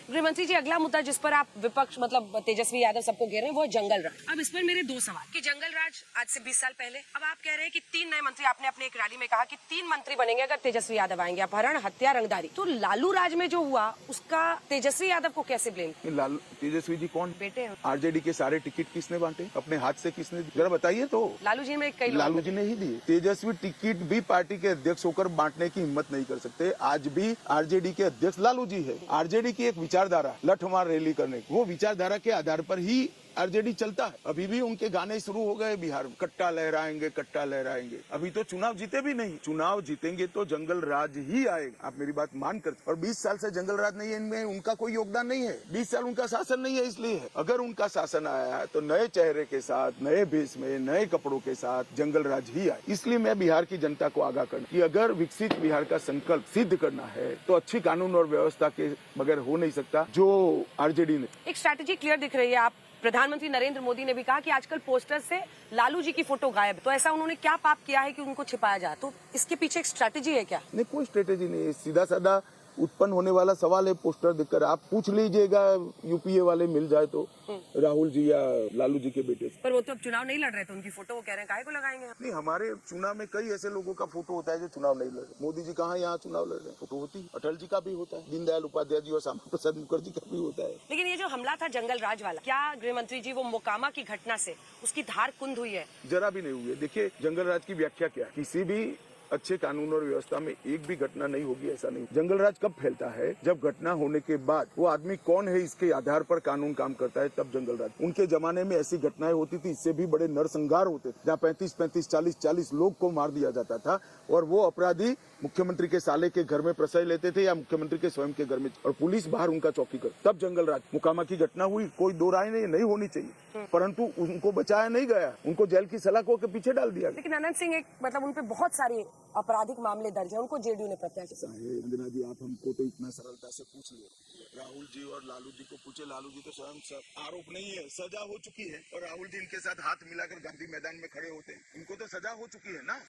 गृहमंत्री जी, अगला मुद्दा जिस पर आप विपक्ष मतलब तेजस्वी यादव सबको कह रहे हैं वो है जंगल राज। अब इस पर मेरे दो सवाल कि जंगल राज आज से 20 साल पहले, अब आप कह रहे हैं कि 3 नए मंत्री, आपने अपने एक रैली में कहा कि 3 मंत्री बनेंगे अगर तेजस्वी यादव आएंगे, अपहरण, हत्या, रंगदारी। तो लालू राज में जो हुआ उसका तेजस्वी यादव को कैसे ब्लेम? लालू तेजस्वी जी कौन? बेटे हैं। आरजेडी के सारे टिकट किसने बांटे? अपने हाथ से किसने दिए? जरा बताइए तो। लालू जी में कई लोग लालू जी ने ही दिए। तेजस्वी टिकट भी पार्टी के अध्यक्ष होकर बांटने की हिम्मत नहीं कर सकते। आज भी आरजेडी के अध्यक्ष लालू जी है। आरजेडी की एक विचारधारा, लठमार रैली करने, वो विचारधारा के आधार पर ही आरजेडी चलता है। अभी भी उनके गाने शुरू हो गए बिहार में, कट्टा लहराएंगे, कट्टा लहराएंगे। अभी तो चुनाव जीते भी नहीं। चुनाव जीतेंगे तो जंगल राज ही आएगा, आप मेरी बात मान कर। और 20 साल से जंगल राज नहीं है, इनमें उनका कोई योगदान नहीं है। 20 साल उनका शासन नहीं है, इसलिए है। अगर उनका शासन आया है तो नए चेहरे के साथ, नए भेष में, नए कपड़ों के साथ जंगल राज ही आए। इसलिए मैं बिहार की जनता को आगाह करना कि अगर विकसित बिहार का संकल्प सिद्ध करना है तो अच्छी कानून और व्यवस्था के बगैर हो नहीं सकता, जो आरजेडी ने। एक स्ट्रैटेजी क्लियर दिख रही है। आप प्रधानमंत्री नरेंद्र मोदी ने भी कहा कि आजकल पोस्टर से लालू जी की फोटो गायब है। तो ऐसा उन्होंने क्या पाप किया है कि उनको छिपाया जाए? तो इसके पीछे एक स्ट्रैटेजी है क्या? नहीं, कोई स्ट्रेटेजी नहीं है। सीधा साधा उत्पन्न होने वाला सवाल है। पोस्टर देखकर आप पूछ लीजिएगा, यूपीए वाले मिल जाए तो, राहुल जी या लालू जी के बेटे से। पर वो तो अब चुनाव नहीं लड़ रहे थे, उनकी फोटो वो कह रहे हैं काहे को लगाएंगे? नहीं, हमारे चुनाव में कई ऐसे लोगों का फोटो होता है जो चुनाव नहीं लड़ रहे। मोदी जी कहाँ यहाँ चुनाव लड़ रहे हैं? फोटो होती है। अटल जी का भी होता है, दीनदयाल उपाध्याय जी और श्यामा प्रसाद मुखर्जी का भी होता है। लेकिन ये जो हमला था जंगल राज वाला, क्या गृह मंत्री जी वो मोकामा की घटना से उसकी धार कुंद हुई है? जरा भी नहीं हुई है। देखिए, जंगल राज की व्याख्या क्या है? किसी भी अच्छे कानून और व्यवस्था में एक भी घटना नहीं होगी, ऐसा नहीं। जंगल राज कब फैलता है? जब घटना होने के बाद वो आदमी कौन है इसके आधार पर कानून काम करता है, तब जंगल राज। उनके जमाने में ऐसी घटनाएं होती थी, इससे भी बड़े नरसंहार होते थे, जहाँ 35-35, 40-40 लोग को मार दिया जाता था और वो अपराधी मुख्यमंत्री के साले के घर में प्रश्रय लेते थे या मुख्यमंत्री के स्वयं के घर में, और पुलिस बाहर उनका चौकी कर। तब जंगल राज। मुकामा की घटना हुई, कोई दो राय नहीं होनी चाहिए, परंतु उनको बचाया नहीं गया, उनको जेल की सलाखों के पीछे डाल दिया गया। लेकिन अनंत सिंह एक मतलब उन पे बहुत सारे आपराधिक मामले दर्ज है, उनको जेडीयू ने प्रत्याशित। अंजना जी, आप हमको तो इतना सरलता से पूछ लिए। राहुल जी और लालू जी को पूछे, लालू जी तो स्वयं आरोप नहीं है, सजा हो चुकी है, और राहुल जी इनके साथ हाथ मिलाकर गांधी मैदान में खड़े होते हैं। इनको तो सजा हो चुकी है ना।